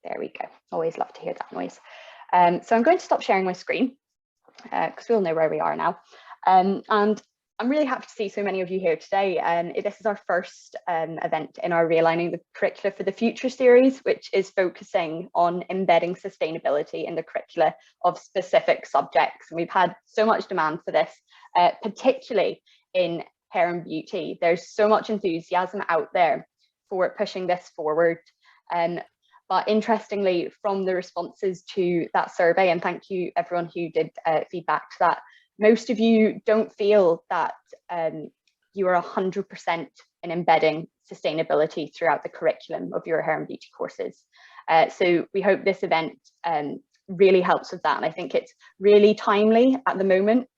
There we go. Always love to hear that noise. So I'm going to stop sharing my screen because we all know where we are now. And I'm really happy to see so many of you here today. This is our first event in our Realigning the Curricula for the Future series, which is focusing on embedding sustainability in the curricula of specific subjects. And we've had so much demand for this, particularly in hair and beauty. There's so much enthusiasm out there for pushing this forward. But interestingly, from the responses to that survey, and thank you everyone who did feedback to that, most of you don't feel that you are 100% in embedding sustainability throughout the curriculum of your hair and beauty courses. So we hope this event really helps with that. And I think it's really timely at the moment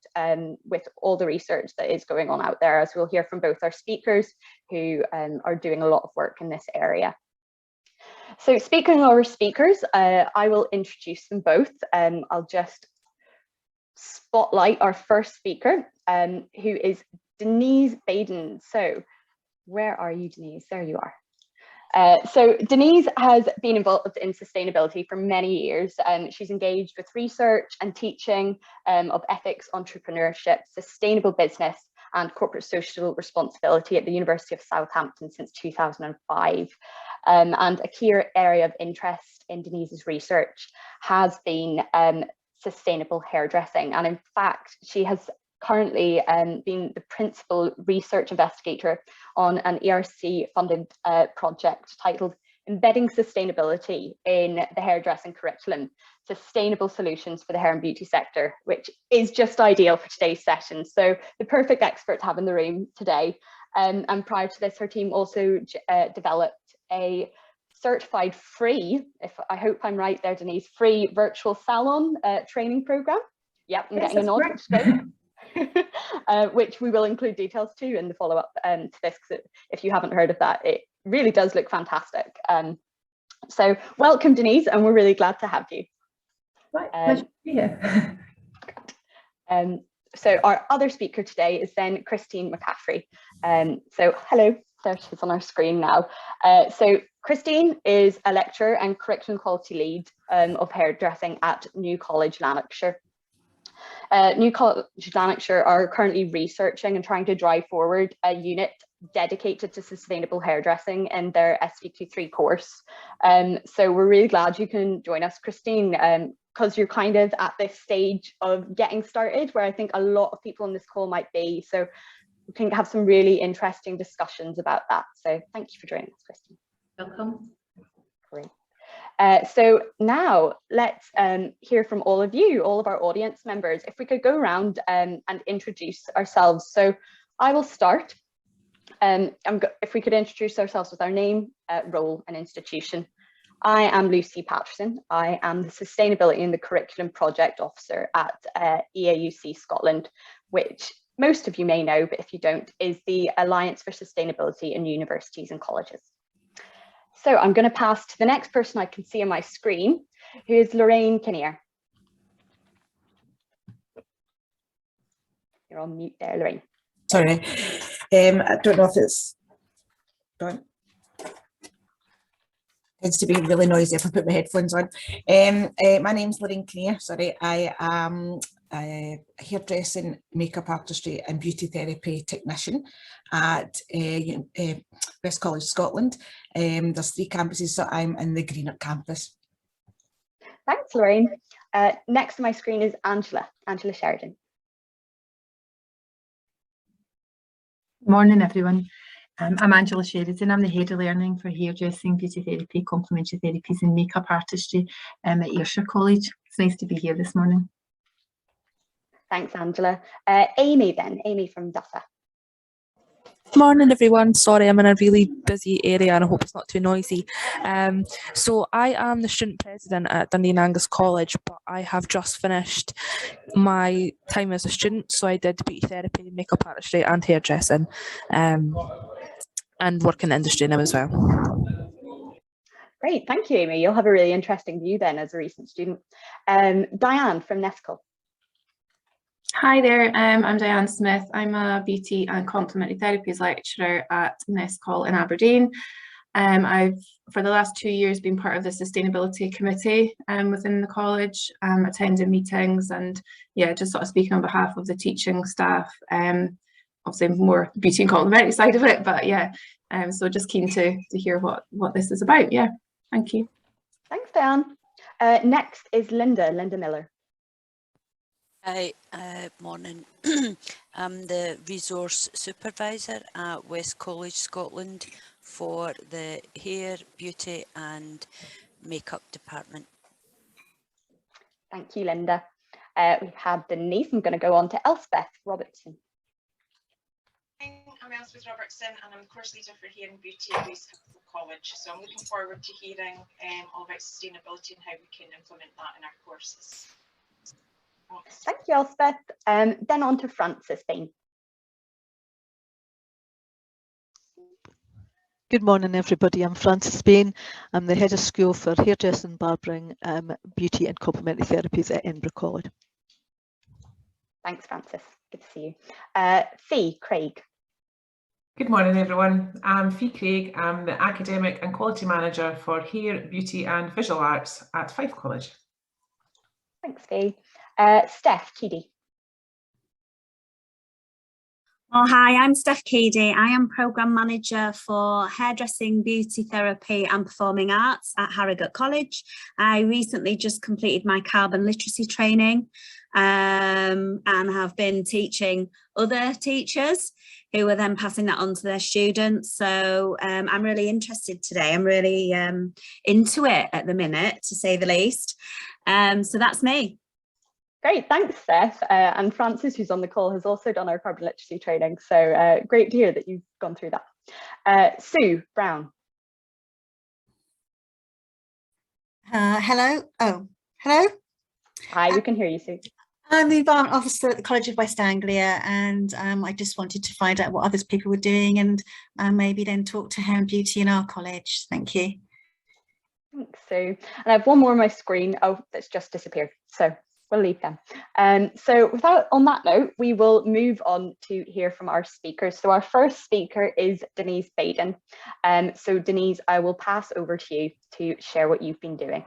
with all the research that is going on out there, as we'll hear from both our speakers who are doing a lot of work in this area. So speaking of our speakers, I will introduce them both. I'll just spotlight our first speaker, who is Denise Baden. So where are you, Denise? There you are. So Denise has been involved in sustainability for many years. She's engaged with research and teaching of ethics, entrepreneurship, sustainable business, and corporate social responsibility at the University of Southampton since 2005. And a key area of interest in Denise's research has been sustainable hairdressing. And in fact, she has currently been the principal research investigator on an ERC funded project titled Embedding Sustainability in the Hairdressing Curriculum, Sustainable Solutions for the Hair and Beauty Sector, which is just ideal for today's session. So the perfect expert to have in the room today. And prior to this, her team also developed a certified free, I hope I'm right there, Denise, free virtual salon training program. Yep, I'm getting a nod today. Which we will include details to in the follow-up to this, because if you haven't heard of that, it really does look fantastic. So welcome, Denise, and we're really glad to have you. Right, pleasure to be here. So our other speaker today is then Christine McCaffrey. So hello, there she's on our screen now. So Christine is a lecturer and curriculum quality lead of hairdressing at New College, Lanarkshire. New College Lanarkshire are currently researching and trying to drive forward a unit dedicated to sustainable hairdressing in their SVQ3 course. So we're really glad you can join us, Christine, because you're kind of at this stage of getting started where I think a lot of people on this call might be. So we can have some really interesting discussions about that. So thank you for joining us, Christine. Welcome. Great. So now let's hear from all of you, all of our audience members. If we could go around and introduce ourselves. So I will start. If we could introduce ourselves with our name, role and institution. I am Lucy Patterson. I am the Sustainability and the Curriculum Project Officer at EAUC Scotland, which most of you may know, but if you don't, is the Alliance for Sustainability in Universities and Colleges. So I'm going to pass to the next person I can see on my screen, who is Lorraine Kinnear. You're on mute there, Lorraine. Sorry, I don't know if it's going. Tends to be really noisy if I put my headphones on. My name's Lorraine Kinnear. Sorry, I am a hairdressing, makeup artistry and beauty therapy technician at West College, Scotland. There's 3 campuses, so I'm in the Greenock campus. Thanks, Lorraine. Next on my screen is Angela Sheridan. Morning, everyone. I'm Angela Sheridan. I'm the head of learning for hairdressing, beauty therapy, complementary therapies and makeup artistry at Ayrshire College. It's nice to be here this morning. Thanks, Angela. Amy from DASA. Morning everyone, sorry I'm in a really busy area and I hope it's not too noisy. So I am the student president at Dundee and Angus College, but I have just finished my time as a student, so I did beauty therapy, makeup artistry and hairdressing, and work in the industry now as well. Great, thank you, Amy. You'll have a really interesting view then as a recent student. Diane from NESCL. Hi there, I'm Diane Smith. I'm a beauty and complementary therapies lecturer at NESCL in Aberdeen. I've, for the last 2 years, been part of the sustainability committee within the college, attending meetings and yeah, just sort of speaking on behalf of the teaching staff. Obviously more beauty and complementary side of it, but yeah, so just keen to hear what this is about. Yeah, thank you. Thanks, Diane. Next is Linda Miller. Hi, morning. I'm the resource supervisor at West College, Scotland for the hair, beauty and makeup department. Thank you, Linda. We've had Denise. I'm going to go on to Elspeth Robertson. I'm Elspeth Robertson and I'm the course leader for Hair and Beauty at West College. So I'm looking forward to hearing all about sustainability and how we can implement that in our courses. Thank you, Elspeth. Then on to Frances Bain. Good morning, everybody. I'm Frances Bain. I'm the head of school for hairdressing, barbering, beauty and complementary therapies at Edinburgh College. Thanks, Frances. Good to see you. Fee Craig. Good morning, everyone. I'm Fee Craig. I'm the academic and quality manager for hair, beauty and visual arts at Fife College. Thanks, Fee. Steph Keedy. Oh, hi, I'm Steph Keedy. I am Programme Manager for Hairdressing, Beauty Therapy and Performing Arts at Harrogate College. I recently just completed my carbon literacy training and have been teaching other teachers who are then passing that on to their students. So I'm really interested today. I'm really into it at the minute, to say the least. So that's me. Great, thanks, Steph. And Frances, who's on the call, has also done our carbon literacy training. So great to hear that you've gone through that. Sue Brown. Hello. Oh, hello. Hi, we can hear you, Sue. I'm the environment officer at the College of West Anglia, and I just wanted to find out what other people were doing and maybe then talk to hair and beauty in our college. Thank you. Thanks, Sue. And I have one more on my screen. Oh, that's just disappeared. So we'll leave them. So on that note, we will move on to hear from our speakers. So our first speaker is Denise Baden. So Denise, I will pass over to you to share what you've been doing.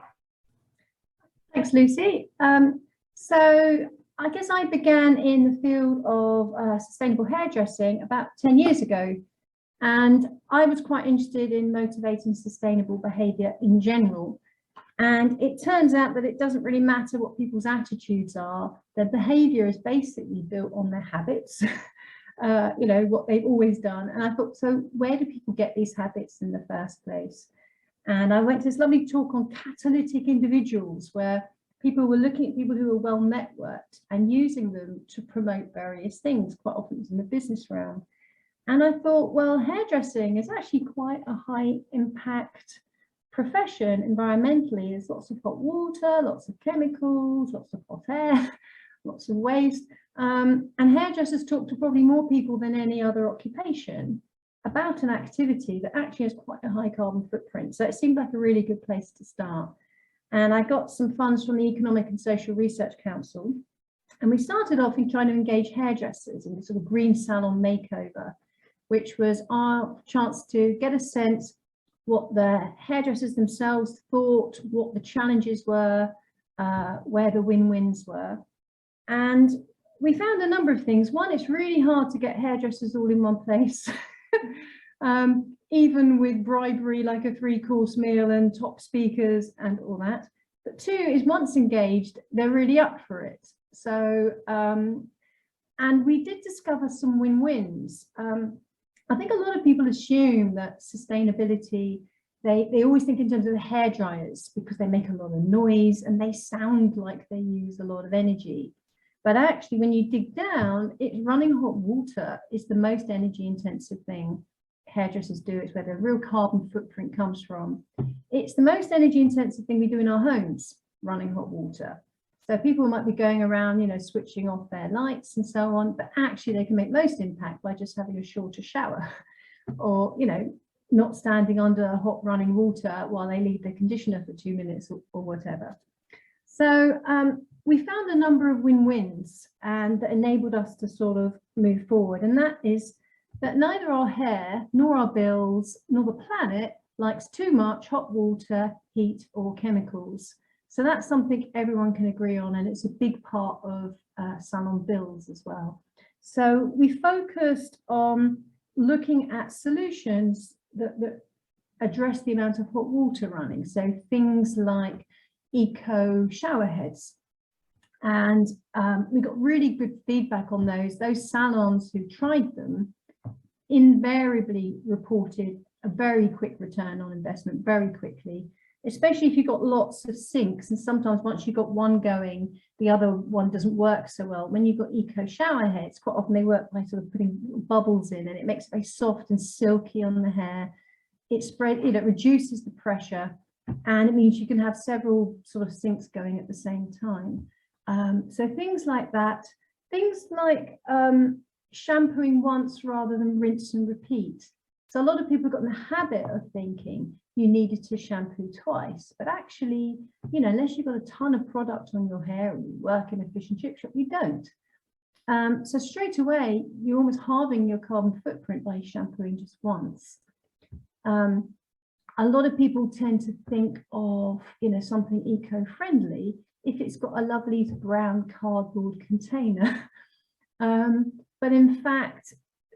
Thanks, Lucy. So I guess I began in the field of sustainable hairdressing about 10 years ago. And I was quite interested in motivating sustainable behaviour in general. And it turns out that it doesn't really matter what people's attitudes are. Their behaviour is basically built on their habits, you know, what they've always done. And I thought, so where do people get these habits in the first place? And I went to this lovely talk on catalytic individuals, where people were looking at people who were well networked and using them to promote various things, quite often it was in the business realm. And I thought, well, hairdressing is actually quite a high impact profession environmentally. There's lots of hot water, lots of chemicals, lots of hot air, lots of waste. And hairdressers talk to probably more people than any other occupation about an activity that actually has quite a high carbon footprint. So it seemed like a really good place to start. And I got some funds from the Economic and Social Research Council. And we started off in trying to engage hairdressers in a sort of green salon makeover, which was our chance to get a sense what the hairdressers themselves thought, what the challenges were, where the win-wins were. And we found a number of things. One, it's really hard to get hairdressers all in one place, even with bribery like a 3-course meal and top speakers and all that. But two is once engaged, they're really up for it. So, and we did discover some win-wins. I think a lot of people assume that sustainability, they always think in terms of the hair dryers because they make a lot of noise and they sound like they use a lot of energy. But actually, when you dig down, it's running hot water is the most energy intensive thing hairdressers do. It's where the real carbon footprint comes from. It's the most energy intensive thing we do in our homes, running hot water. So people might be going around, you know, switching off their lights and so on, but actually they can make most impact by just having a shorter shower or, you know, not standing under hot running water while they leave the conditioner for 2 minutes or whatever. So we found a number of win-wins and that enabled us to sort of move forward. And that is that neither our hair, nor our bills, nor the planet likes too much hot water, heat, or chemicals. So that's something everyone can agree on, and it's a big part of salon bills as well. So we focused on looking at solutions that address the amount of hot water running. So things like eco shower heads. And we got really good feedback on those. Those salons who tried them invariably reported a very quick return on investment very quickly, especially if you've got lots of sinks. And sometimes once you've got one going, the other one doesn't work so well. When you've got eco shower heads, quite often they work by sort of putting bubbles in, and it makes it very soft and silky on the hair. It reduces the pressure, and it means you can have several sort of sinks going at the same time. So things like that, things like shampooing once rather than rinse and repeat. So a lot of people got in the habit of thinking you needed to shampoo twice, but actually, you know, unless you've got a ton of product on your hair and you work in a fish and chip shop, you don't. So straight away, you're almost halving your carbon footprint by shampooing just once. A lot of people tend to think of, you know, something eco-friendly if it's got a lovely brown cardboard container. But in fact,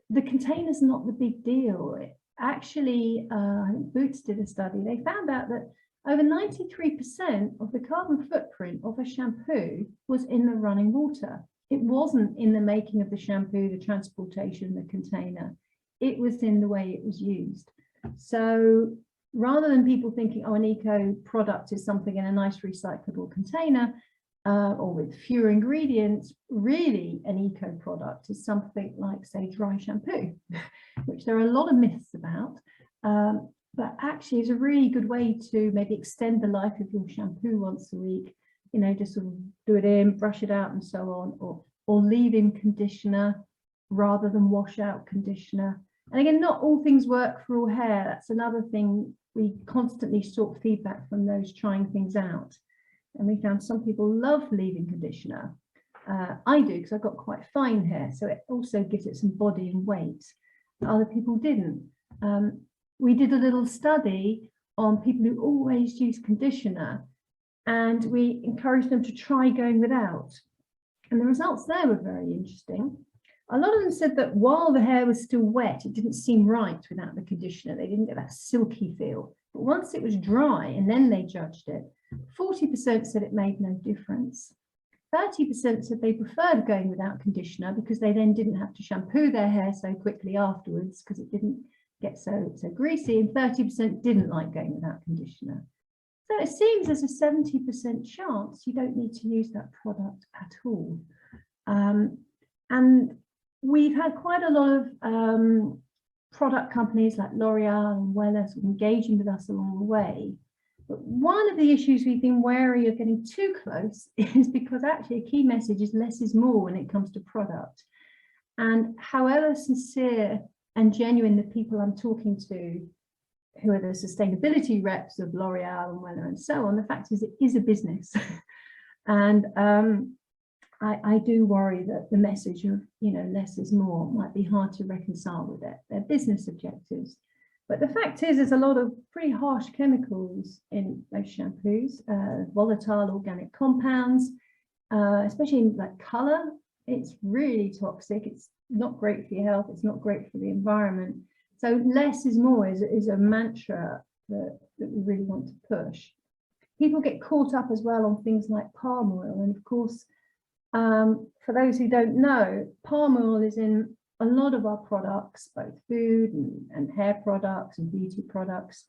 the container's not the big deal. Actually, I think Boots did a study. They found out that over 93% of the carbon footprint of a shampoo was in the running water. It wasn't in the making of the shampoo, the transportation, the container. It was in the way it was used. So rather than people thinking, oh, an eco product is something in a nice recyclable container or with fewer ingredients, really an eco product is something like, say, dry shampoo, which there are a lot of myths about, but actually is a really good way to maybe extend the life of your shampoo once a week, you know, just sort of do it in, brush it out and so on, or leave in conditioner rather than wash out conditioner. And again, not all things work for all hair. That's another thing. We constantly sought feedback from those trying things out. And we found some people love leave-in conditioner. I do, because I've got quite fine hair, so it also gives it some body and weight. Other people didn't. We did a little study on people who always use conditioner, and we encouraged them to try going without. And the results there were very interesting. A lot of them said that while the hair was still wet, it didn't seem right without the conditioner. They didn't get that silky feel. But once it was dry and then they judged it, 40% said it made no difference. 30% said they preferred going without conditioner because they then didn't have to shampoo their hair so quickly afterwards because it didn't get so greasy, and 30% didn't like going without conditioner. So it seems there's a 70% chance you don't need to use that product at all. And we've had quite a lot of product companies like L'Oreal and Wellness engaging with us along the way. But one of the issues we've been wary of getting too close is because actually a key message is less is more when it comes to product. And however sincere and genuine the people I'm talking to, who are the sustainability reps of L'Oreal and Wellness and so on, the fact is it is a business. And I do worry that the message of, you know, less is more might be hard to reconcile with it. They're business objectives. But the fact is, there's a lot of pretty harsh chemicals in those shampoos, volatile organic compounds, especially in like color. It's really toxic. It's not great for your health. It's not great for the environment. So less is more is a mantra that we really want to push. People get caught up as well on things like palm oil. And of course, for those who don't know, palm oil is in a lot of our products, both food and hair products and beauty products.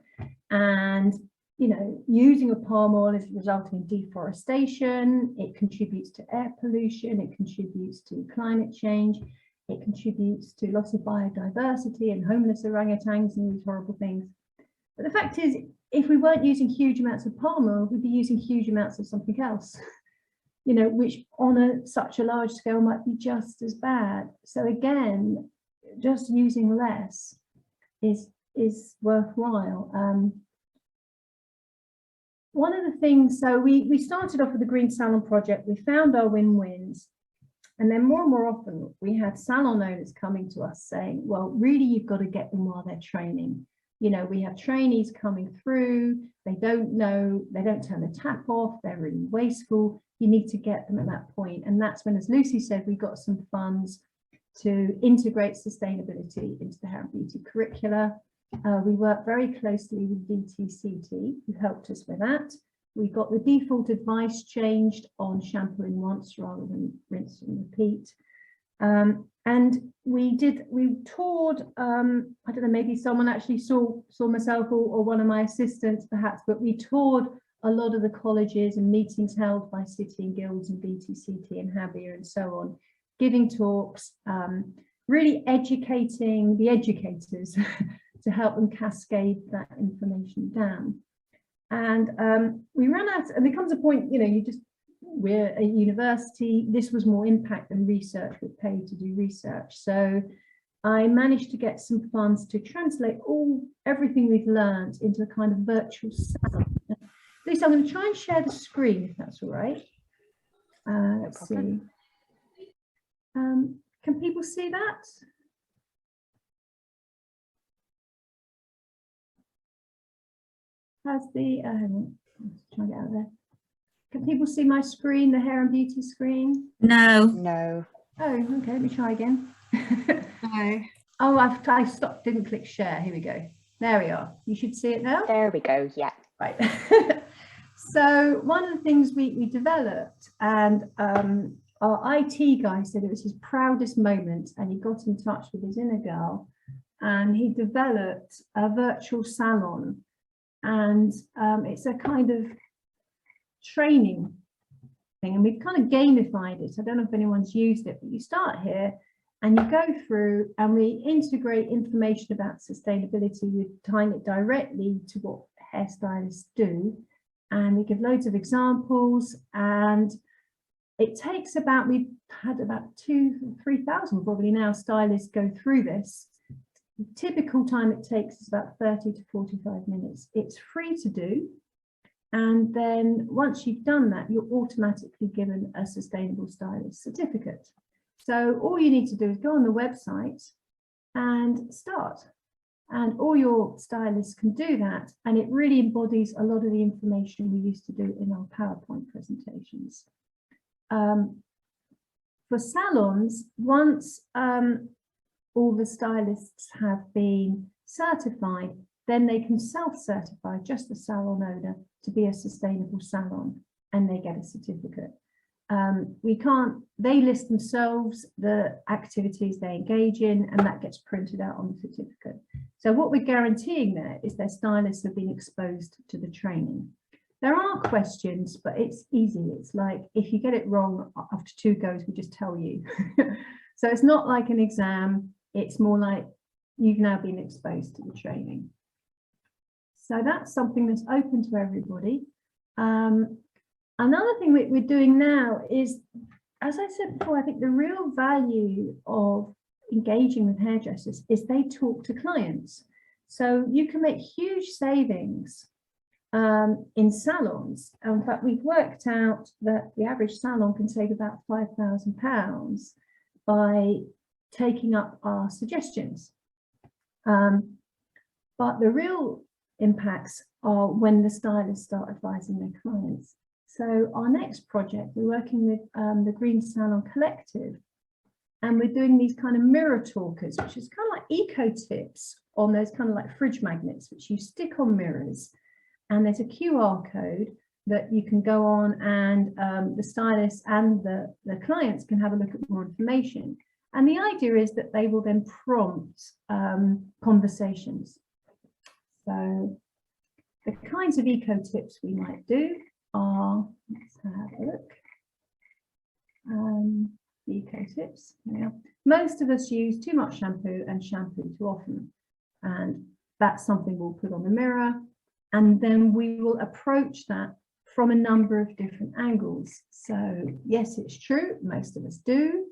And, you know, using a palm oil is resulting in deforestation. It contributes to air pollution. It contributes to climate change. It contributes to loss of biodiversity and homeless orangutans and these horrible things. But the fact is, if we weren't using huge amounts of palm oil, we'd be using huge amounts of something else, you know, which on such a large scale might be just as bad. So again, just using less is worthwhile. One of the things, so we started off with the Green Salon project. We found our win-wins. And then more and more often, we had salon owners coming to us saying, well, really, you've got to get them while they're training. You know, we have trainees coming through, they don't know, they don't turn the tap off, they're really wasteful. You need to get them at that point. And that's when, as Lucy said, we got some funds to integrate sustainability into the Hair and Beauty curricula. We work very closely with DTCT, who helped us with that. We got the default advice changed on shampooing once rather than rinse and repeat. And we toured, I don't know, maybe someone actually saw myself or one of my assistants perhaps, but we toured a lot of the colleges and meetings held by City and Guilds and BTCT and Habia and so on, giving talks, really educating the educators to help them cascade that information down. And we ran out, and there comes a point, you know, we're a university, this was more impact than research, we're paid to do research. So I managed to get some funds to translate everything we've learned into a kind of virtual salon. Lisa, I'm going to try and share the screen, if that's all right. Let's see. Can people see that? How's the, let's try and get out of there. Can people see my screen, the Hair and Beauty screen? No. No. Oh, okay, let me try again. No. Oh, I stopped, didn't click share. Here we go. There we are. You should see it now. There we go, yeah. Right. So one of the things we developed, and our IT guy said it was his proudest moment, and he got in touch with his inner girl and he developed a virtual salon. And it's a kind of training thing, and we've kind of gamified it. I don't know if anyone's used it, but you start here and you go through and we integrate information about sustainability. We're tying it directly to what hairstylists do, and we give loads of examples. And it takes about, we've had about 2,000-3,000 probably now stylists go through this. The typical time it takes is about 30 to 45 minutes. It's free to do. And then once you've done that, you're automatically given a sustainable stylist certificate. So all you need to do is go on the website and start. And all your stylists can do that. And it really embodies a lot of the information we used to do in our PowerPoint presentations. For salons, once all the stylists have been certified, then they can self-certify, just the salon owner, to be a sustainable salon, and they get a certificate. They list themselves, the activities they engage in, and that gets printed out on the certificate. So what we're guaranteeing there is their stylists have been exposed to the training. There are questions, but it's easy. It's like, if you get it wrong after 2 goes, we just tell you. So it's not like an exam. It's more like you've now been exposed to the training. So that's something that's open to everybody. Another thing we're doing now is, as I said before, I think the real value of engaging with hairdressers is they talk to clients. So you can make huge savings in salons. In fact, we've worked out that the average salon can save about £5,000 by taking up our suggestions. But the real impacts are when the stylists start advising their clients. So our next project, we're working with the Green Salon Collective, and we're doing these kind of mirror talkers, which is kind of like eco tips on those kind of like fridge magnets, which you stick on mirrors. And there's a QR code that you can go on, and the stylists and the clients can have a look at more information. And the idea is that they will then prompt conversations. So the kinds of eco tips we might do are, let's have a look. The eco tips. Yeah. Most of us use too much shampoo and shampoo too often. And that's something we'll put on the mirror. And then we will approach that from a number of different angles. So yes, it's true, most of us do.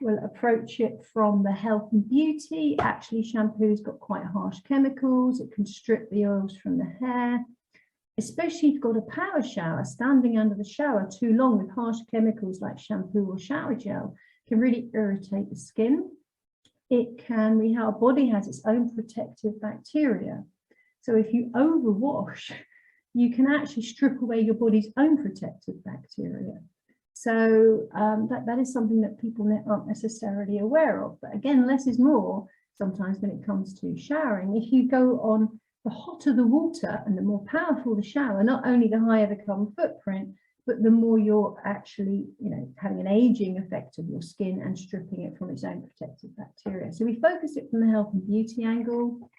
We'll approach it from the health and beauty. Actually, shampoo's got quite harsh chemicals. It can strip the oils from the hair. Especially if you've got a power shower, standing under the shower too long with harsh chemicals like shampoo or shower gel can really irritate the skin. It can, our body has its own protective bacteria. So if you overwash, you can actually strip away your body's own protective bacteria. So that is something that people aren't necessarily aware of. But again, less is more sometimes when it comes to showering. If you go on, the hotter the water and the more powerful the shower, not only the higher the carbon footprint, but the more you're actually, having an aging effect of your skin and stripping it from its own protective bacteria. So we focus it from the health and beauty angle.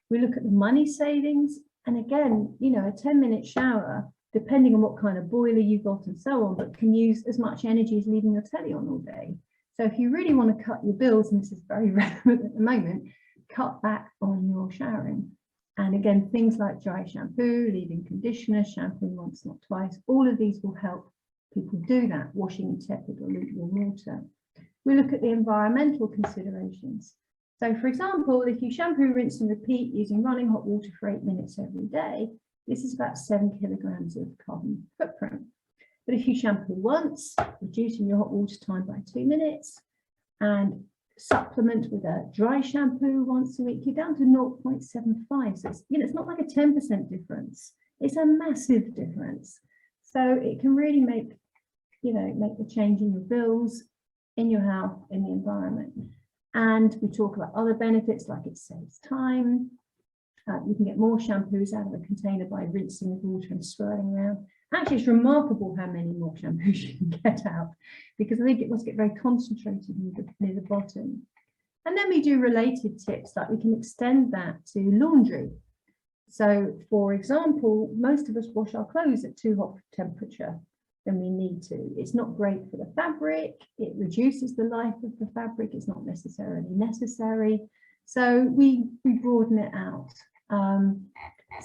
We look at the money savings. And again, a 10-minute shower, depending on what kind of boiler you've got and so on, but can use as much energy as leaving your telly on all day. So if you really want to cut your bills, and this is very relevant at the moment, cut back on your showering. And again, things like dry shampoo, leave-in conditioner, shampooing once, not twice, all of these will help people do that, washing in tepid or lukewarm water. We look at the environmental considerations. So for example, if you shampoo, rinse and repeat using running hot water for 8 minutes every day, this is about 7 kilograms of carbon footprint. But if you shampoo once, reducing your hot water time by 2 minutes, and supplement with a dry shampoo once a week, you're down to 0.75. So it's not like a 10% difference. It's a massive difference. So it can really make the change in your bills, in your health, in the environment. And we talk about other benefits, like it saves time. You can get more shampoos out of a container by rinsing with water and swirling around. Actually, it's remarkable how many more shampoos you can get out, because I think it must get very concentrated near the bottom. And then we do related tips, like we can extend that to laundry. So, for example, most of us wash our clothes at too hot temperature than we need to. It's not great for the fabric. It reduces the life of the fabric. It's not necessarily necessary. So we broaden it out.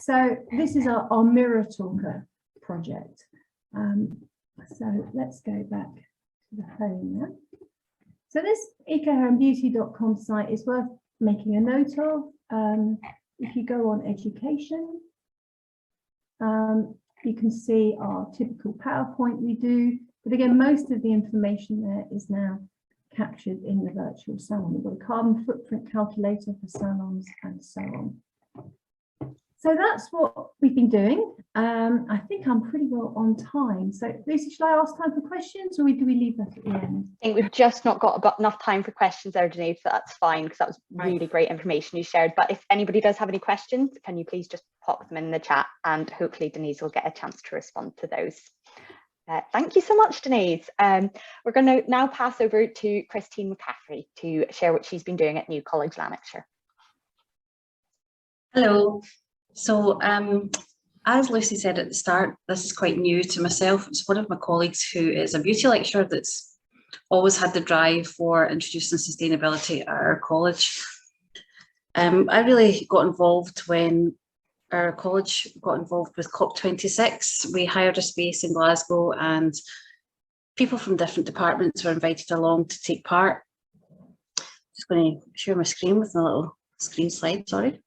So this is our Mirror Talker project. So let's go back to the home now. So this ecohairandbeauty.com site is worth making a note of. If you go on education, you can see our typical PowerPoint we do, but again, most of the information there is now captured in the virtual salon. We've got a carbon footprint calculator for salons and so on. So that's what we've been doing. I think I'm pretty well on time. So Lucy, shall I ask time for questions, or do we leave that at the end? I think we've just not got enough time for questions there, Denise, so that's fine, because that was really great information you shared. But if anybody does have any questions, can you please just pop them in the chat, and hopefully Denise will get a chance to respond to those. Thank you so much, Denise. We're going to now pass over to Christine McCaffrey to share what she's been doing at New College Lanarkshire. Hello. So as Lucy said at the start, this is quite new to myself. It's one of my colleagues who is a beauty lecturer that's always had the drive for introducing sustainability at our college. I really got involved when our college got involved with COP26. We hired a space in Glasgow and people from different departments were invited along to take part. Just going to share my screen with my little screen slide, sorry.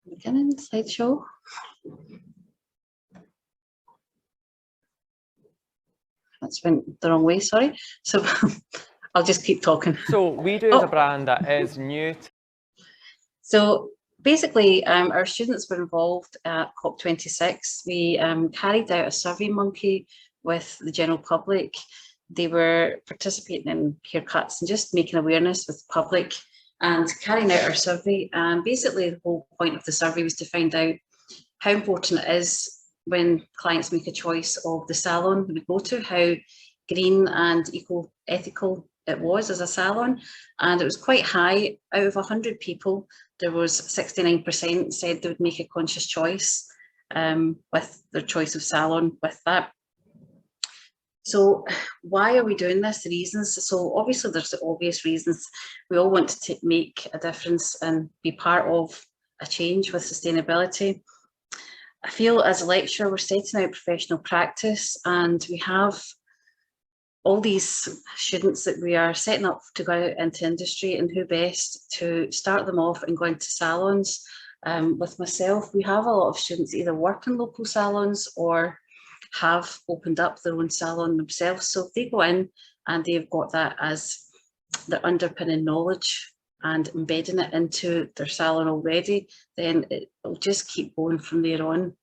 Beginning slideshow. That's went the wrong way, sorry. So I'll just keep talking. So we do as a brand that is new. So basically, our students were involved at COP26. We carried out a survey monkey with the general public. They were participating in haircuts and just making awareness with the public and carrying out our survey. And basically the whole point of the survey was to find out how important it is when clients make a choice of the salon we go to, how green and ethical it was as a salon. And it was quite high. Out of 100 people, there was 69% said they would make a conscious choice with their choice of salon with that. So why are we doing this? The reasons. So obviously there's the obvious reasons. We all want to make a difference and be part of a change with sustainability. I feel as a lecturer, we're setting out professional practice and we have all these students that we are setting up to go out into industry, and who best to start them off and go into salons. With myself, we have a lot of students either work in local salons or have opened up their own salon themselves. So if they go in and they've got that as their underpinning knowledge and embedding it into their salon already, then it'll just keep going from there on.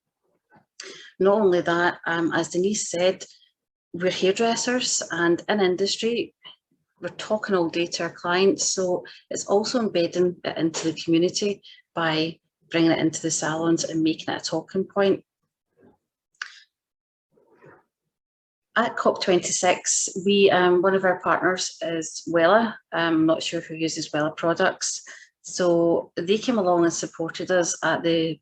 Not only that, as Denise said, we're hairdressers, and in industry, we're talking all day to our clients. So it's also embedding it into the community by bringing it into the salons and making it a talking point. At COP26, we one of our partners is Wella. I'm not sure who uses Wella products. So they came along and supported us at the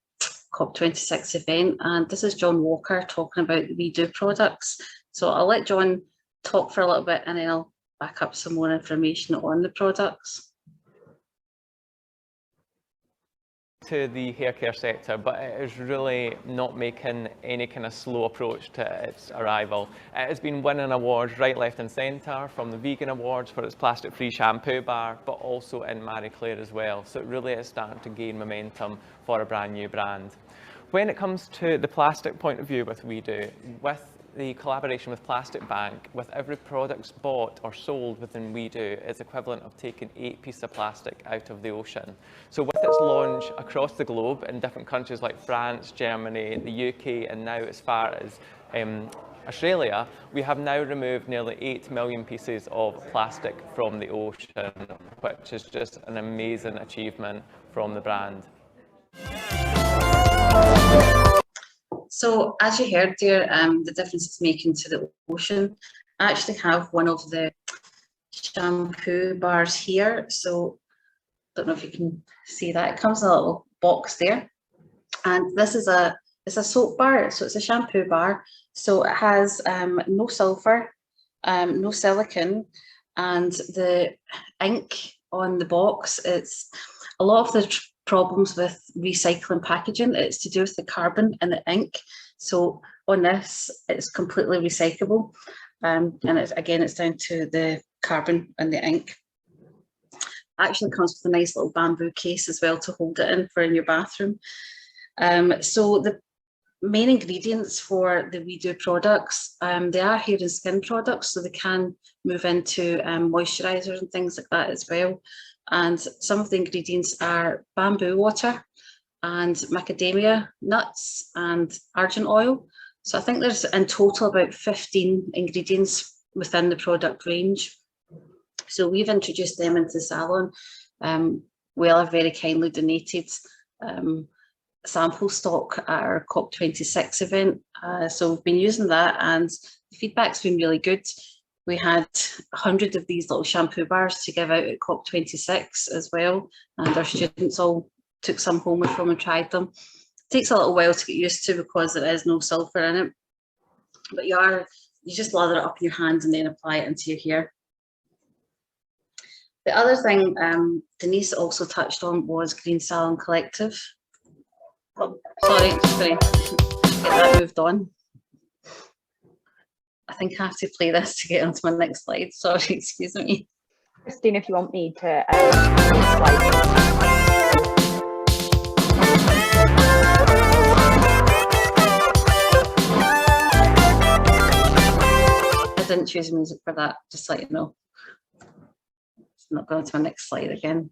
COP26 event, and this is John Walker talking about the We Do products. So I'll let John talk for a little bit and then I'll back up some more information on the products. To the hair care sector, but it is really not making any kind of slow approach to its arrival. It has been winning awards right, left and centre, from the Vegan Awards for its plastic-free shampoo bar, but also in Marie Claire as well. So it really is starting to gain momentum for a brand new brand. When it comes to the plastic point of view with We Do, with the collaboration with Plastic Bank, with every product bought or sold within We Do is equivalent of taking 8 pieces of plastic out of the ocean. So with its launch across the globe in different countries like France, Germany, the UK, and now as far as Australia, we have now removed nearly 8 million pieces of plastic from the ocean, which is just an amazing achievement from the brand. So as you heard there, the difference it's making to the ocean. I actually have one of the shampoo bars here. So I don't know if you can see that. It comes in a little box there. And this is it's a soap bar, so it's a shampoo bar. So it has no sulfur, no silicone, and the ink on the box, it's a lot of the problems with recycling packaging, it's to do with the carbon and the ink. So on this, it's completely recyclable. And it's down to the carbon and the ink. Actually comes with a nice little bamboo case as well to hold it in for in your bathroom. So the main ingredients for the We Do products, they are hair and skin products, so they can move into moisturisers and things like that as well. And some of the ingredients are bamboo water and macadamia nuts and argan oil. So I think there's in total about 15 ingredients within the product range. So we've introduced them into the salon. Wella very kindly donated sample stock at our COP26 event. So we've been using that and the feedback's been really good. We had 100 of these little shampoo bars to give out at COP26 as well. And our students all took some home with them and tried them. It takes a little while to get used to because there is no sulfur in it. But you just lather it up in your hands and then apply it into your hair. The other thing Denise also touched on was Green Salon Collective. Oh, sorry, just going to get that moved on. I think I have to play this to get onto my next slide. Sorry, excuse me. Christine, if you want me to slide. I didn't choose music for that, just to let you know. It's not going to my next slide again.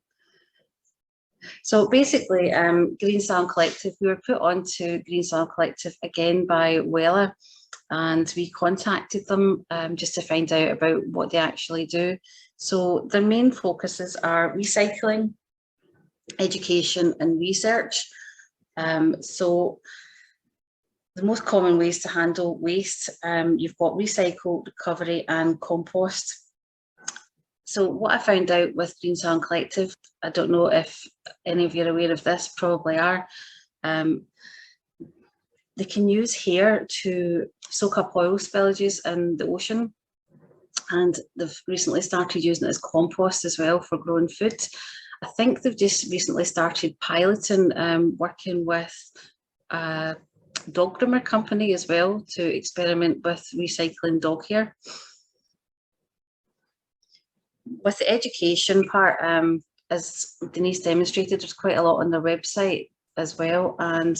So basically, Green Salon Collective, we were put onto Green Salon Collective again by Wella, and we contacted them just to find out about what they actually do. So their main focuses are recycling, education and research. So the most common ways to handle waste, you've got recycle, recovery and compost. So what I found out with Green Salon Collective, I don't know if any of you are aware of this, probably are, they can use hair to soak up oil spillages in the ocean, and they've recently started using it as compost as well for growing food. I think they've just recently started piloting, working with a dog groomer company as well to experiment with recycling dog hair. With the education part, as Denise demonstrated, there's quite a lot on their website. as well, and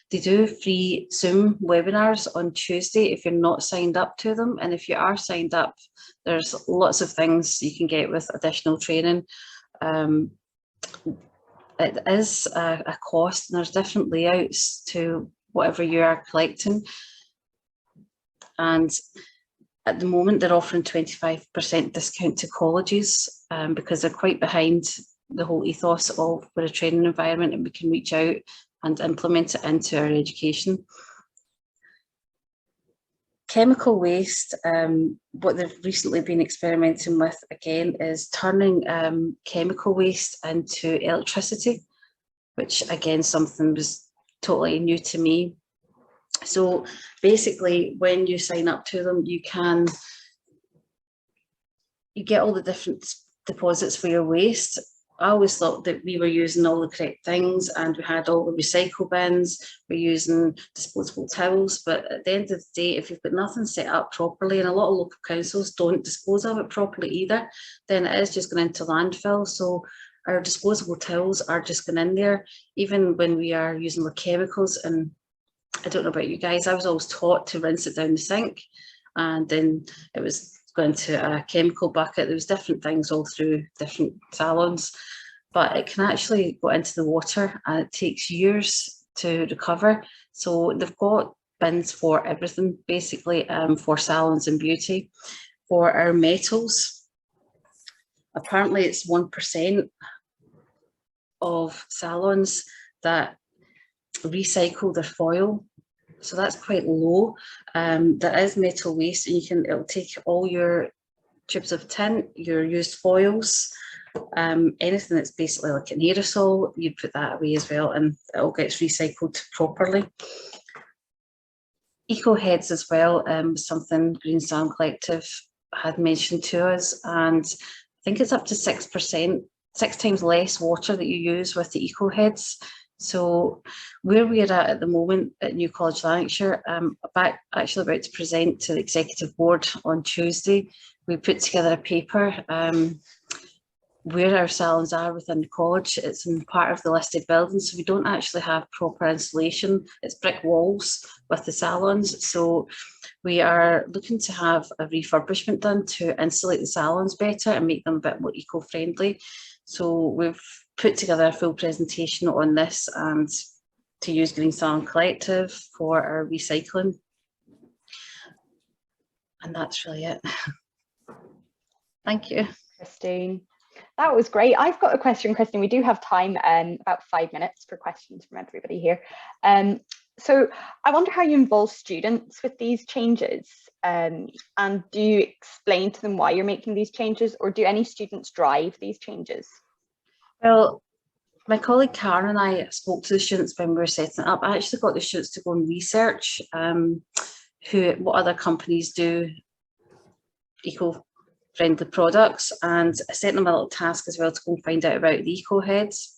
they do free Zoom webinars on Tuesday if you're not signed up to them. And if you are signed up, there's lots of things you can get with additional training. It is a cost, and there's different layouts to whatever you are collecting. And at the moment, they're offering 25% discount to colleges because they're quite behind the whole ethos of we're a training environment and we can reach out and implement it into our education. Chemical waste, what they've recently been experimenting with again is turning chemical waste into electricity, which again, something was totally new to me. So basically, when you sign up to them, you get all the different deposits for your waste. I always thought that we were using all the correct things and we had all the recycle bins, we're using disposable towels, but at the end of the day, if you've got nothing set up properly, and a lot of local councils don't dispose of it properly either, then it is just going into landfill. So our disposable towels are just going in there, even when we are using the chemicals. And I don't know about you guys, I was always taught to rinse it down the sink, and then it was going to a chemical bucket. There was different things all through different salons, but it can actually go into the water and it takes years to recover. So they've got bins for everything, basically, for salons and beauty. For our metals, apparently it's 1% of salons that recycle their foil. So that's quite low. There is metal waste, and it'll take all your tubes of tint, your used foils, anything that's basically like an aerosol, you put that away as well, and it all gets recycled properly. Eco heads as well, something Green Sound Collective had mentioned to us, and I think it's up to 6%, 6 times less water that you use with the eco heads. So where we're at the moment at New College Lanarkshire, actually about to present to the Executive Board on Tuesday. We put together a paper where our salons are within the college. It's in part of the listed buildings, so we don't actually have proper insulation. It's brick walls with the salons. So we are looking to have a refurbishment done to insulate the salons better and make them a bit more eco-friendly. So we've put together a full presentation on this and to use Green Sound Collective for our recycling. And that's really it. Thank you. Christine, that was great. I've got a question, Christine. We do have time, about 5 minutes for questions from everybody here. So I wonder how you involve students with these changes, and do you explain to them why you're making these changes, or do any students drive these changes? Well, my colleague Karen and I spoke to the students when we were setting it up. I actually got the students to go and research what other companies do eco-friendly products, and I sent them a little task as well to go and find out about the eco heads.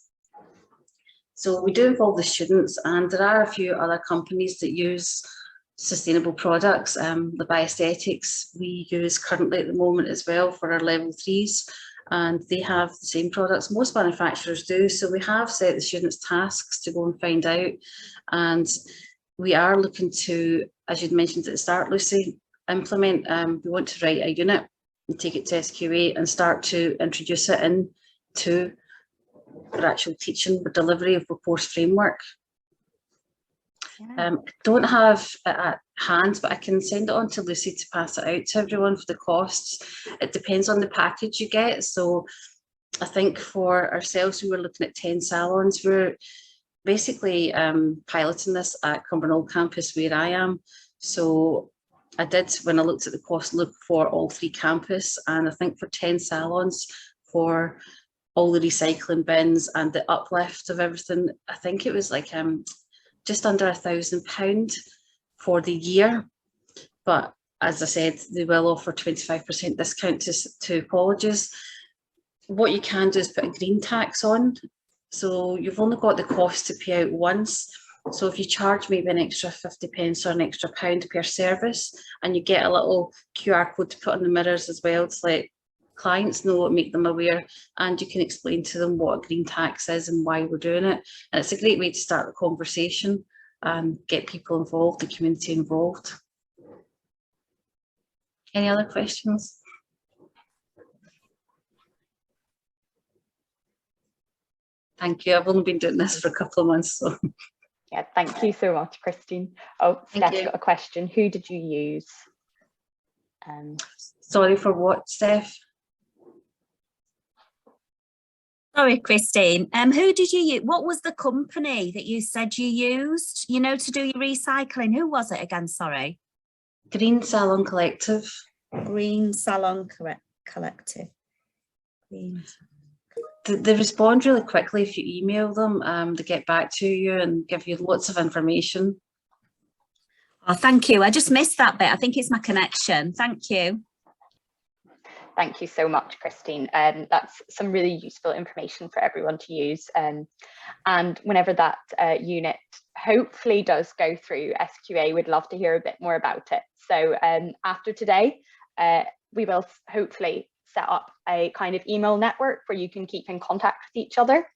So we do involve the students, and there are a few other companies that use sustainable products. The Bioaesthetics we use currently at the moment as well for our level 3s, and they have the same products. Most manufacturers do. So we have set the students tasks to go and find out, and we are looking to, as you'd mentioned at the start, Lucy, implement. We want to write a unit and take it to SQA and start to introduce it into our actual teaching, the delivery of the course framework. I don't have it at hand, but I can send it on to Lucy to pass it out to everyone for the costs. It depends on the package you get. So I think for ourselves, we were looking at 10 salons. We're basically piloting this at Cumbernauld campus where I am. So I did, when I looked at the cost, look for all 3 campus, and I think for 10 salons, for all the recycling bins and the uplift of everything, I think it was like just under £1,000 for the year. But as I said, they will offer 25% discount to colleges. What you can do is put a green tax on. So you've only got the cost to pay out once. So if you charge maybe an extra 50p or an extra £1 per service, and you get a little QR code to put on the mirrors as well to let clients know and make them aware, and you can explain to them what a green tax is and why we're doing it. And it's a great way to start the conversation and get people involved, the community involved. Any other questions? Thank you. I've only been doing this for a couple of months, so. Yeah, thank you so much, Christine. Oh, Steph's got a question. Who did you use? Sorry, for what, Steph? Sorry, Christine. Who did you use? What was the company that you said you used, you know, to do your recycling? Who was it again? Sorry. Green Salon Collective. Green Salon Collective. Green. They respond really quickly if you email them. They get back to you and give you lots of information. Oh, thank you. I just missed that bit. I think it's my connection. Thank you. Thank you so much, Christine. That's some really useful information for everyone to use. And whenever that unit hopefully does go through SQA, we'd love to hear a bit more about it. So after today, we will hopefully set up a kind of email network where you can keep in contact with each other.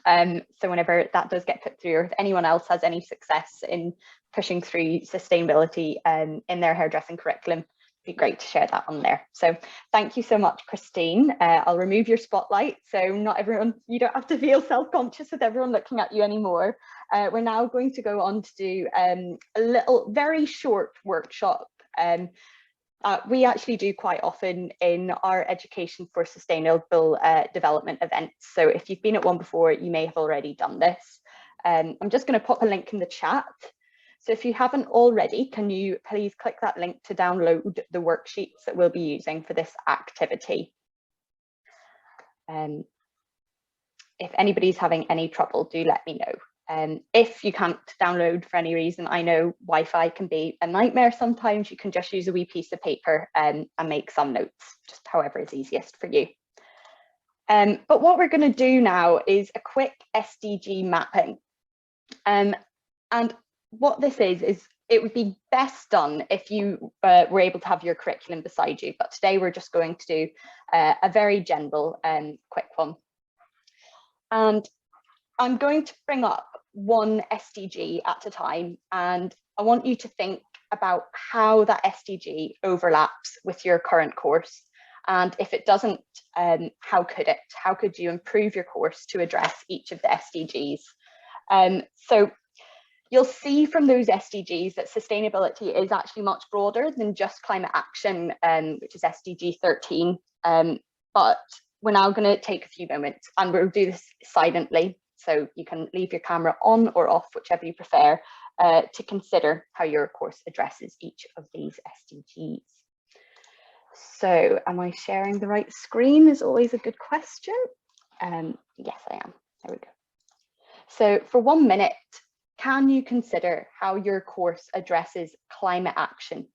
So whenever that does get put through, or if anyone else has any success in pushing through sustainability in their hairdressing curriculum, it'd be great to share that on there. So thank you so much, Christine. I'll remove your spotlight, so not everyone, you don't have to feel self-conscious with everyone looking at you anymore. We're now going to go on to do a little, very short workshop. We actually do quite often in our Education for Sustainable Development events. So if you've been at one before, you may have already done this. I'm just going to pop a link in the chat. So if you haven't already, can you please click that link to download the worksheets that we'll be using for this activity. If anybody's having any trouble, do let me know. If you can't download for any reason, I know Wi-Fi can be a nightmare sometimes. You can just use a wee piece of paper and make some notes, just however is easiest for you. But what we're going to do now is a quick SDG mapping. And what this is it would be best done if you were able to have your curriculum beside you. But today we're just going to do a very general quick one. And I'm going to bring up one SDG at a time, and I want you to think about how that SDG overlaps with your current course. And if it doesn't, how could it? How could you improve your course to address each of the SDGs? So you'll see from those SDGs that sustainability is actually much broader than just climate action, which is SDG 13. But we're now going to take a few moments, and we'll do this silently. So you can leave your camera on or off, whichever you prefer, to consider how your course addresses each of these SDGs. So am I sharing the right screen is always a good question. Yes, I am. There we go. So for 1 minute, can you consider how your course addresses climate action?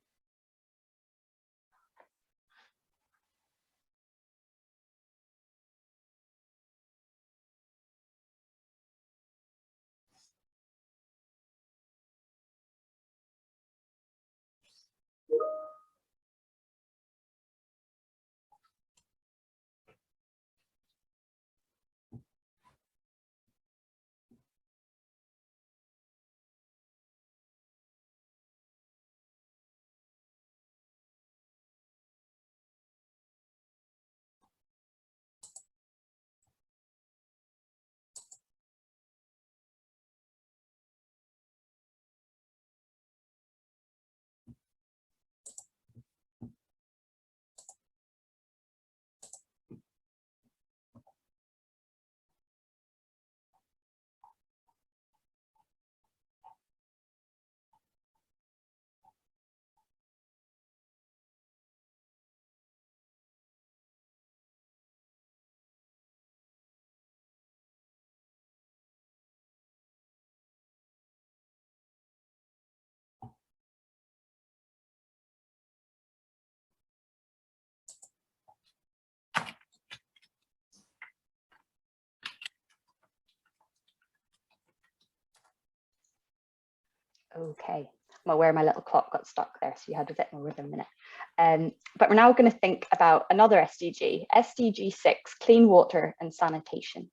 Okay, well, where my little clock got stuck there, so you had a bit more with a minute. But we're now going to think about another SDG, SDG 6, clean water and sanitation.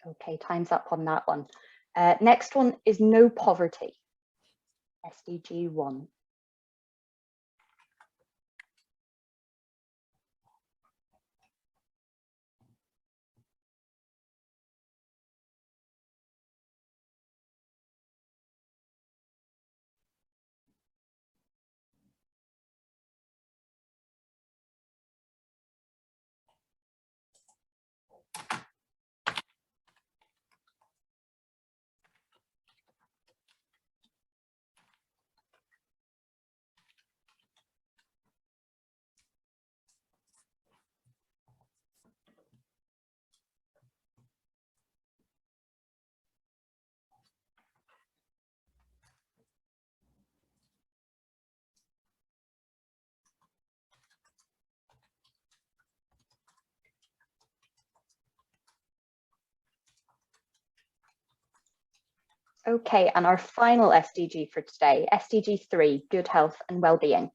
Okay, time's up on that one. Next one is no poverty, SDG 1. Okay, and our final SDG for today, SDG 3, good health and well-being.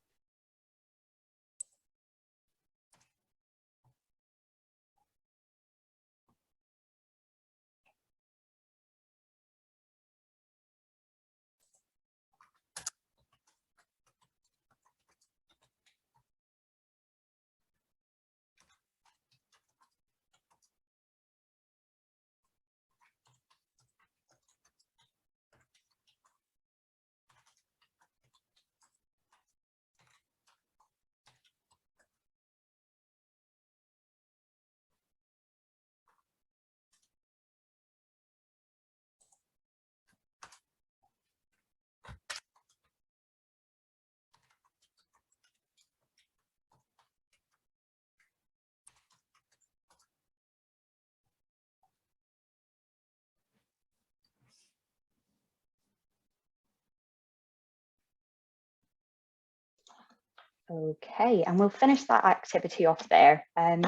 Okay, and we'll finish that activity off there. I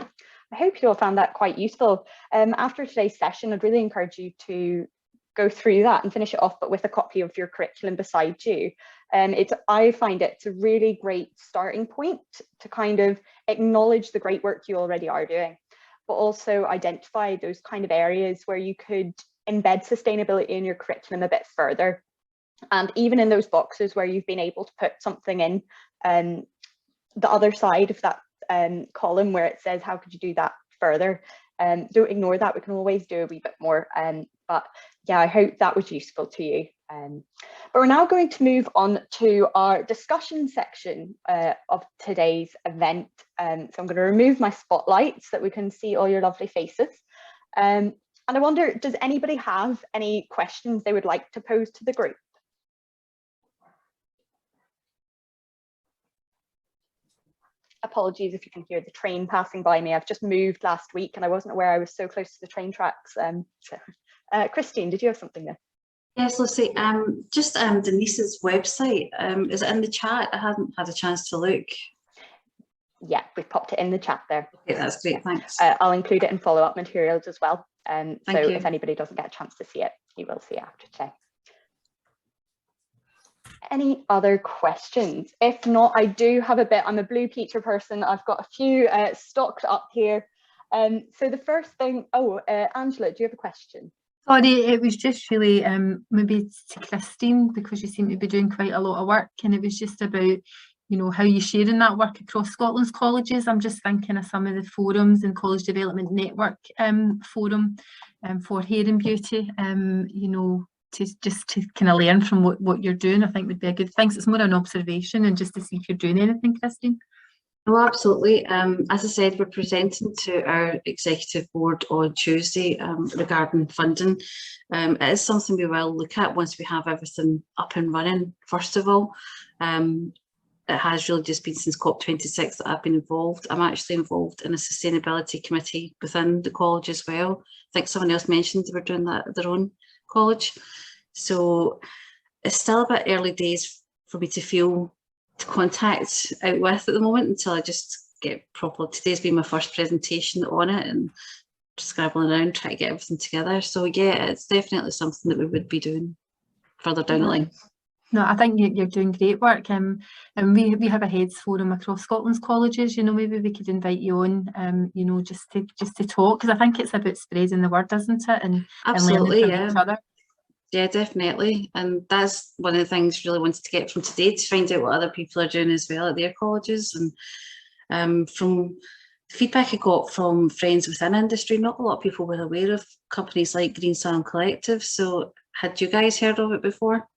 hope you all found that quite useful. After today's session, I'd really encourage you to go through that and finish it off, but with a copy of your curriculum beside you. I find it's a really great starting point to kind of acknowledge the great work you already are doing, but also identify those kind of areas where you could embed sustainability in your curriculum a bit further. And even in those boxes where you've been able to put something in, the other side of that column where it says how could you do that further, don't ignore that. We can always do a wee bit more, but yeah, I hope that was useful to you. But we're now going to move on to our discussion section of today's event. So I'm going to remove my spotlight so that we can see all your lovely faces. And I wonder, does anybody have any questions they would like to pose to the group? Apologies if you can hear the train passing by me. I've just moved last week and I wasn't aware I was so close to the train tracks. Christine, did you have something there? Yes, Lucy, just Denise's website, is it in the chat? I haven't had a chance to look. Yeah, we've popped it in the chat there. Okay, that's great, thanks. I'll include it in follow-up materials as well. So you. If anybody doesn't get a chance to see it, you will see it after today. Any other questions? If not, I do have a bit. I'm a blue teacher person. I've got a few stocked up here. So the first thing, Angela, do you have a question? Sorry, it was just really maybe to Christine, because you seem to be doing quite a lot of work, and it was just about you know, how you sharing that work across Scotland's colleges. I'm just thinking of some of the forums and College Development Network forum for hair and beauty, you know, to kind of learn from what you're doing, I think would be a good thing. So it's more an observation and just to see if you're doing anything, Christine. Oh, absolutely. As I said, we're presenting to our executive board on Tuesday regarding funding. It is something we will look at once we have everything up and running, first of all. It has really just been since COP26 that I've been involved. I'm actually involved in a sustainability committee within the college as well. I think someone else mentioned they were doing that at their own college. So it's still a bit early days for me to contact out with at the moment until I just get proper. Today's been my first presentation on it and scrabbling around trying to get everything together. So yeah, it's definitely something that we would be doing further down the line. No, I think you're doing great work, and we have a heads forum across Scotland's colleges. You know, maybe we could invite you on, you know, just to talk, because I think it's about spreading the word, isn't it? And Absolutely, and learning from each other. Yeah, definitely, and that's one of the things really wanted to get from today, to find out what other people are doing as well at their colleges. And from feedback I got from friends within industry, not a lot of people were aware of companies like Green Salon Collective. So had you guys heard of it before?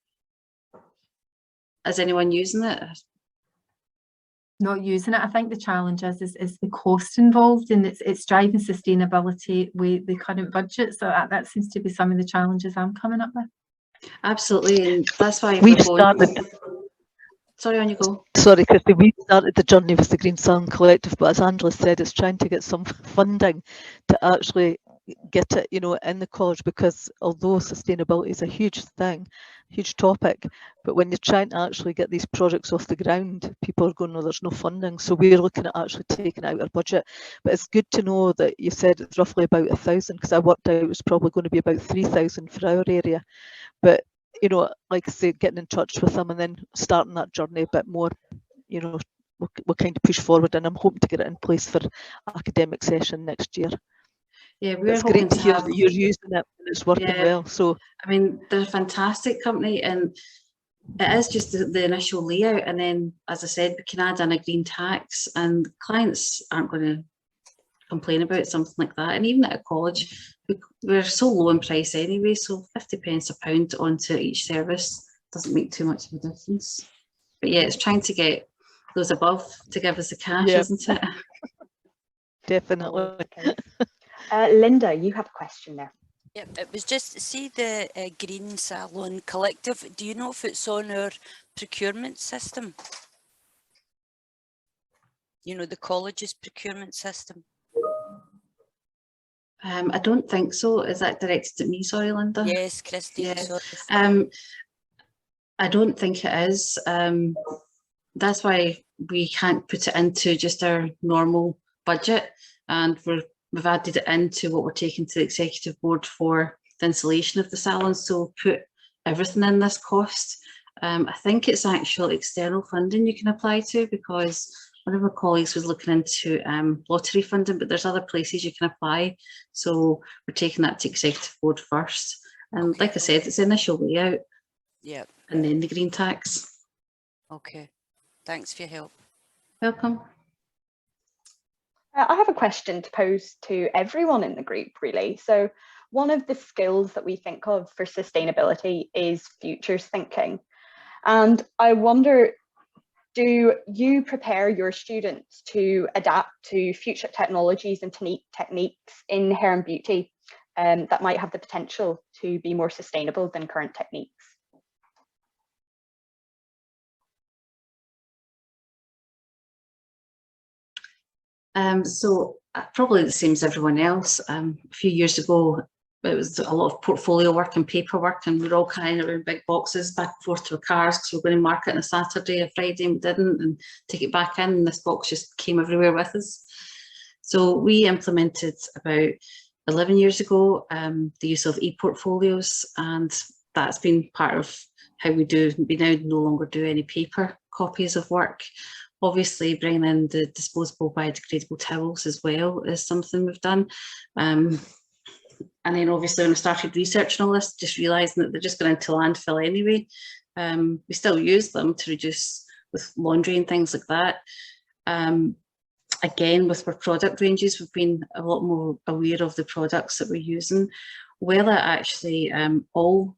Is anyone using it? Not using it. I think the challenge is the cost involved, and it's driving sustainability with the current budget. So that seems to be some of the challenges I'm coming up with. Absolutely, and that's why we've started. Sorry, on you go. Sorry, Christy, we started the journey with the Green Salon Collective, but as Angela said, it's trying to get some funding to actually get it, you know, in the college, because although sustainability is a huge thing, huge topic, but when you're trying to actually get these projects off the ground, people are going, no, there's no funding. So we're looking at actually taking out our budget. But it's good to know that you said it's roughly about 1,000, because I worked out it was probably going to be about 3,000 for our area. But you know, like I say, getting in touch with them and then starting that journey a bit more, you know, we'll kind of push forward, and I'm hoping to get it in place for academic session next year. Yeah, we're it's great to hear that you're using it and it's working well. So I mean, they're a fantastic company, and it is just the initial layout, and then, as I said, we can add in a green tax, and clients aren't going to complain about something like that. And even at a college, we're so low in price anyway, so 50 pence a pound onto each service doesn't make too much of a difference. But yeah, it's trying to get those above to give us the cash, isn't it? Definitely. Linda, you have a question there. Yep, it was just, see the Green Salon Collective, do you know if it's on our procurement system? You know, the college's procurement system? I don't think so. Is that directed at me? Sorry, Linda. Yes, Christine. Yeah. Sorry. I don't think it is. That's why we can't put it into just our normal budget, and we've added it into what we're taking to the executive board for the installation of the salon. So put everything in this cost. I think it's actual external funding you can apply to, because one of my colleagues was looking into lottery funding, but there's other places you can apply. So we're taking that to executive board first. And like I said, it's the initial layout. Yeah. And then the green tax. Okay. Thanks for your help. Welcome. I have a question to pose to everyone in the group, really. So one of the skills that we think of for sustainability is futures thinking. And I wonder, do you prepare your students to adapt to future technologies and techniques in hair and beauty that might have the potential to be more sustainable than current techniques? So probably the same as everyone else. A few years ago, it was a lot of portfolio work and paperwork, and we're all carrying around big boxes back and forth to our cars because we're going to market on a Saturday, a Friday, and we didn't, and take it back in, and this box just came everywhere with us. So we implemented about 11 years ago the use of e-portfolios, and that's been part of how we do. We now no longer do any paper copies of work. Obviously, bringing in the disposable biodegradable towels as well is something we've done. And then obviously when I started researching all this, just realising that they're just going into landfill anyway. We still use them to reduce with laundry and things like that. Again, with our product ranges, we've been a lot more aware of the products that we're using, whether actually all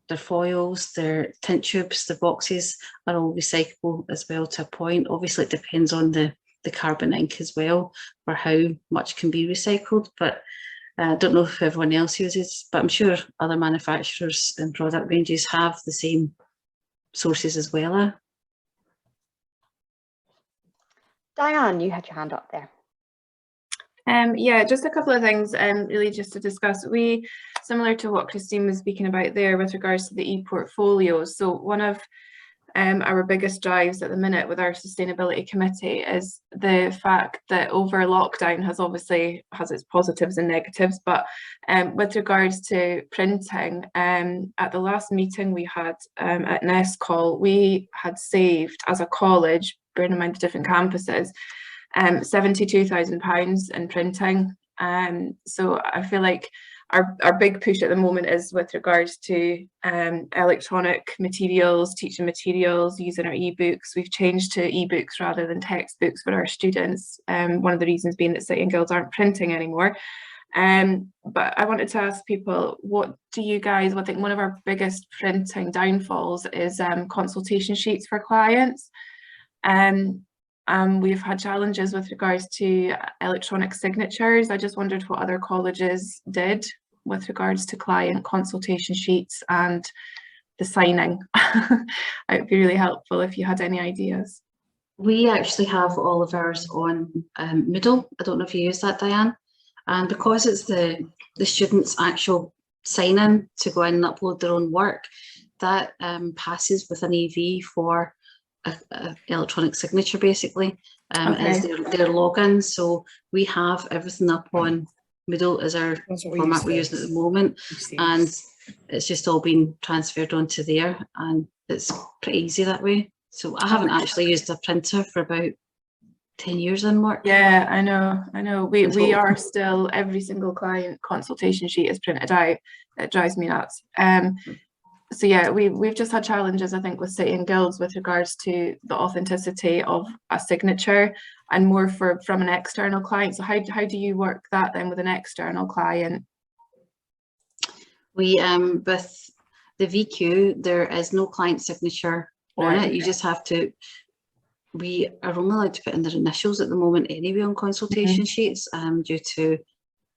their foils, their tint tubes, their boxes are all recyclable as well to a point. Obviously, it depends on the carbon ink as well for how much can be recycled, but I don't know if everyone else uses, but I'm sure other manufacturers and product ranges have the same sources as well. Diane, you had your hand up there. Yeah, just a couple of things really just to discuss. Similar to what Christine was speaking about there with regards to the e-portfolios. So one of our biggest drives at the minute with our sustainability committee is the fact that over lockdown has its positives and negatives, but with regards to printing, at the last meeting we had at NESCOL, we had saved as a college, bearing in mind the different campuses, £72,000 in printing. So I feel like our big push at the moment is with regards to electronic materials, teaching materials, using our ebooks. We've changed to ebooks rather than textbooks for our students. One of the reasons being that City and Guilds aren't printing anymore. But I wanted to ask people, what do you guys, I think one of our biggest printing downfalls is consultation sheets for clients. We've had challenges with regards to electronic signatures. I just wondered what other colleges did with regards to client consultation sheets and the signing. It would be really helpful if you had any ideas. We actually have all of ours on Moodle. I don't know if you use that, Diane. And because it's the students' actual sign-in to go in and upload their own work, that passes with an EV for a electronic signature basically, as their login. So we have everything up on Moodle as our format we're using at the moment, and it's just all been transferred onto there, and it's pretty easy that way. So I haven't actually used a printer for about 10 years in work. Yeah, I know. We are still, every single client consultation sheet is printed out. It drives me nuts. So yeah, we've just had challenges, I think, with City and Guilds with regards to the authenticity of a signature and more from an external client. So how do you work that then with an external client? We with the VQ, there is no client signature on it. You just have to. We are only allowed to put in their initials at the moment anyway on consultation sheets, due to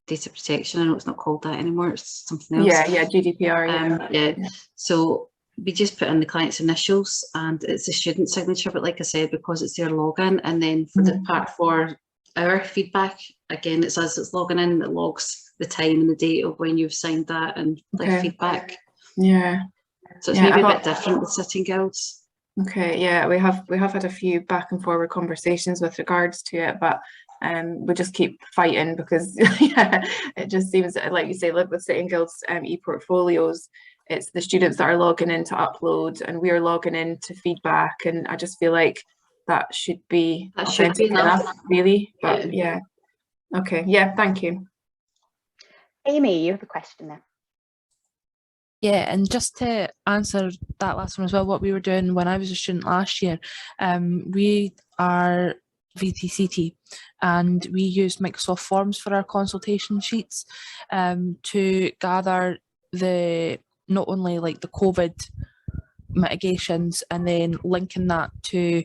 data protection. I know it's not called that anymore, it's something else. Yeah, GDPR. Yeah. So we just put in the client's initials and it's a student signature, but like I said, because it's their login, and then for the part for our feedback, again, it's us that's logging in that logs the time and the date of when you've signed that and left feedback. Yeah. So it's maybe a bit different with City and Guilds. Okay, yeah, we have had a few back and forward conversations with regards to it, but we just keep fighting because yeah, it just seems like you say, look, with City and Guilds e-portfolios, it's the students that are logging in to upload and we are logging in to feedback, and I just feel like that should be enough really. But yeah. Okay, yeah, thank you. Amy, you have a question there. Yeah, and just to answer that last one as well, what we were doing when I was a student last year, we are VTCT and we used Microsoft Forms for our consultation sheets to gather not only like the COVID mitigations, and then linking that to,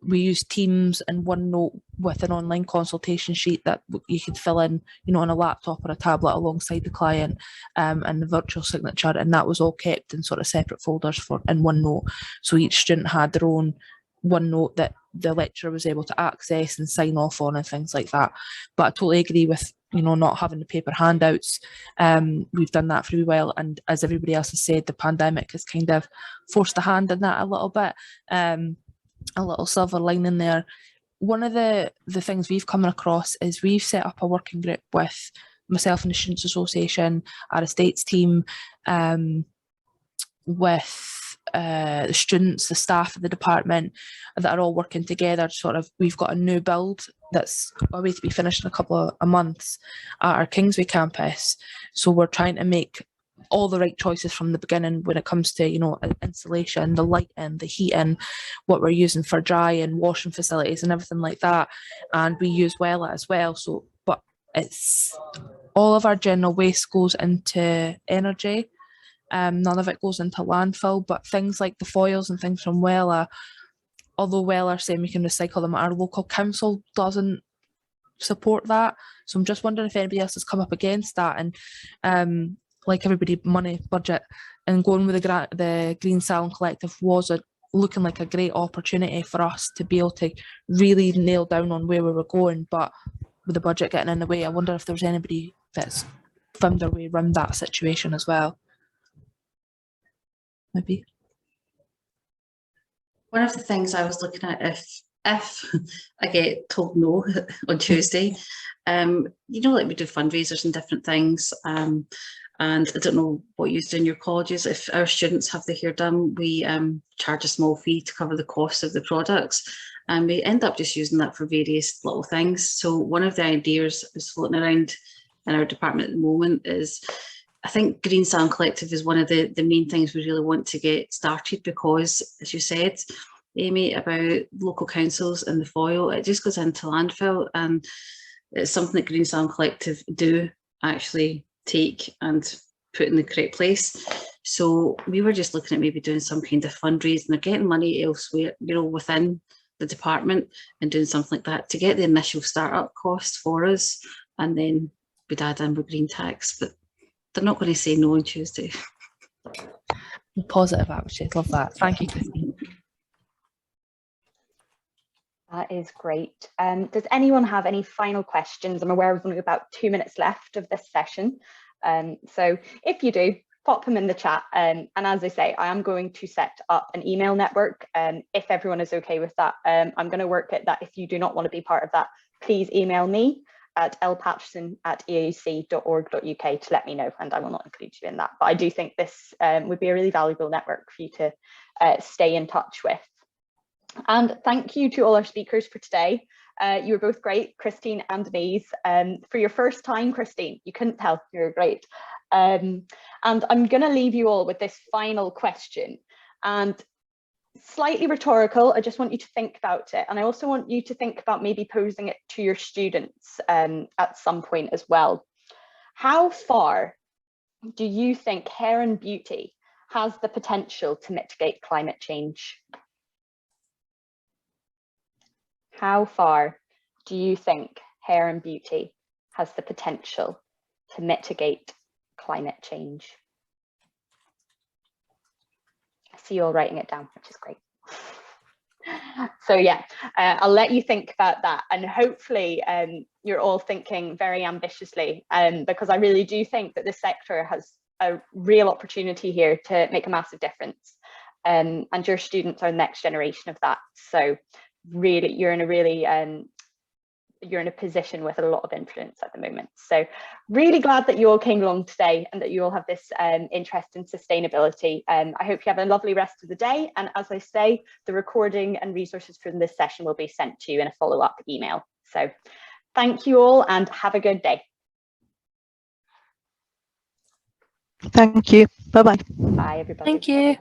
we use Teams and OneNote with an online consultation sheet that you could fill in, on a laptop or a tablet alongside the client, and the virtual signature, and that was all kept in sort of separate folders in OneNote. So each student had their own OneNote that the lecturer was able to access and sign off on and things like that. But I totally agree with, not having the paper handouts. We've done that for a while, and as everybody else has said, the pandemic has kind of forced a hand in that a little bit. A little silver lining there. One of the things we've come across is we've set up a working group with myself and the Students' Association, our estates team, with the students, the staff of the department, that are all working together. We've got a new build that's away to be finished in a couple of months at our Kingsway campus. So we're trying to make all the right choices from the beginning when it comes to, you know, insulation, the lighting, the heating, what we're using for drying, washing facilities and everything like that. And we use Wella as well. So, but it's all of our general waste goes into energy. None of it goes into landfill, but things like the foils and things from Wella, although Wella are saying we can recycle them, our local council doesn't support that. So I'm just wondering if anybody else has come up against that, and like everybody, money, budget, and going with the Green Salon Collective was looking like a great opportunity for us to be able to really nail down on where we were going. But with the budget getting in the way, I wonder if there's anybody that's found their way around that situation as well. Maybe. One of the things I was looking at, if I get told no on Tuesday, you know, like we do fundraisers and different things, and I don't know what you do in your colleges. If our students have their hair done, we charge a small fee to cover the cost of the products, and we end up just using that for various little things. So one of the ideas that's floating around in our department at the moment is, I think Green Salon Collective is one of the main things we really want to get started, because, as you said, Amy, about local councils and the foil, it just goes into landfill, and it's something that Green Salon Collective do actually take and put in the correct place. So we were just looking at maybe doing some kind of fundraising or getting money elsewhere, you know, within the department, and doing something like that to get the initial startup cost for us, and then we'd add in with green tax. But they're not going to say no on Tuesday. Positive attitude, love that. Thank you, Christine. That is great. Does anyone have any final questions? I'm aware we've only about 2 minutes left of this session. So if you do, pop them in the chat. And as I say, I am going to set up an email network. If everyone is okay with that, I'm going to work at that. If you do not want to be part of that, please email me at lpatterson@eauc.org.uk to let me know, and I will not include you in that. But I do think this would be a really valuable network for you to stay in touch with. And thank you to all our speakers for today. You were both great, Christine and Denise. For your first time, Christine, you couldn't tell, you were great. And I'm going to leave you all with this final question. And slightly rhetorical, I just want you to think about it. And I also want you to think about maybe posing it to your students at some point as well. How far do you think hair and beauty has the potential to mitigate climate change? How far do you think hair and beauty has the potential to mitigate climate change? I see you all writing it down, which is great. So yeah, I'll let you think about that, and hopefully you're all thinking very ambitiously, because I really do think that this sector has a real opportunity here to make a massive difference, and your students are the next generation of that. So really, you're in a position with a lot of influence at the moment. So really glad that you all came along today and that you all have this interest in sustainability. I hope you have a lovely rest of the day. And as I say, the recording and resources from this session will be sent to you in a follow-up email. So thank you all and have a good day. Thank you. Bye-bye. Bye, everybody. Thank you.